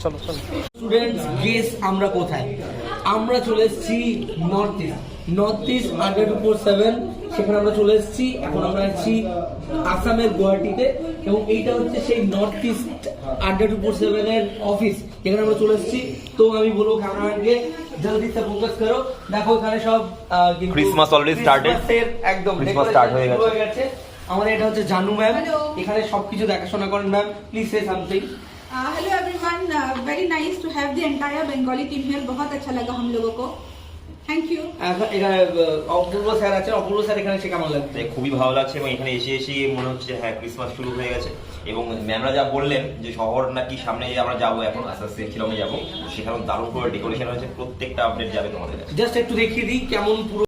চলো চলো। Students guess আমরা কোথায়? আমরা চলে এসেছি নর্থ ইস্ট 100-7, সেখানে আমরা চলে এসেছি। এখন আমরা আছি আসামের গুয়াহাটিতে, এবং এইটা হচ্ছে সেই নর্থ ইস্ট 100-7 এর অফিস, যেখানে আমরা চলে এসেছি। তো আমি বলবো ক্যামেরাম্যানকে জলদি সে ফোকাস করো। দেখো এখানে সব ক্রিসমাস অলরেডি স্টার্টেড, একদম ক্রিসমাস স্টার্ট হয়ে গেছে। আমাদের এটা হচ্ছে জানু ম্যাম, Hello. এখানে সবকিছু দেখাশোনা করেন ma'am. Please say something. Hello everyone, very nice to have the entire Bengali team here. बहुत अच्छा लगा हम लोगों को, थैंक यू। এখানে অপূর্ব স্যার আছেন। অপূর্ব স্যার এখানে এসে কেমন লাগছে? খুবই ভালো লাগছে, এবং এখানে এসে এসে মনে হচ্ছে হ্যাঁ ক্রিসমাস শুরু হয়ে গেছে। এবং ম্যামরা যা বললেন যে শহর নাকি সামনে আমরা যাবো, এখন আস্তে আস্তে শিলংয়ে যাবো, সেখানে দারুণ করে ডেকোরেশন হয়েছে। প্রত্যেকটা আপডেট যাবে তোমাদের কাছে। জাস্ট একটু দেখিয়ে দিই কেমন পুরো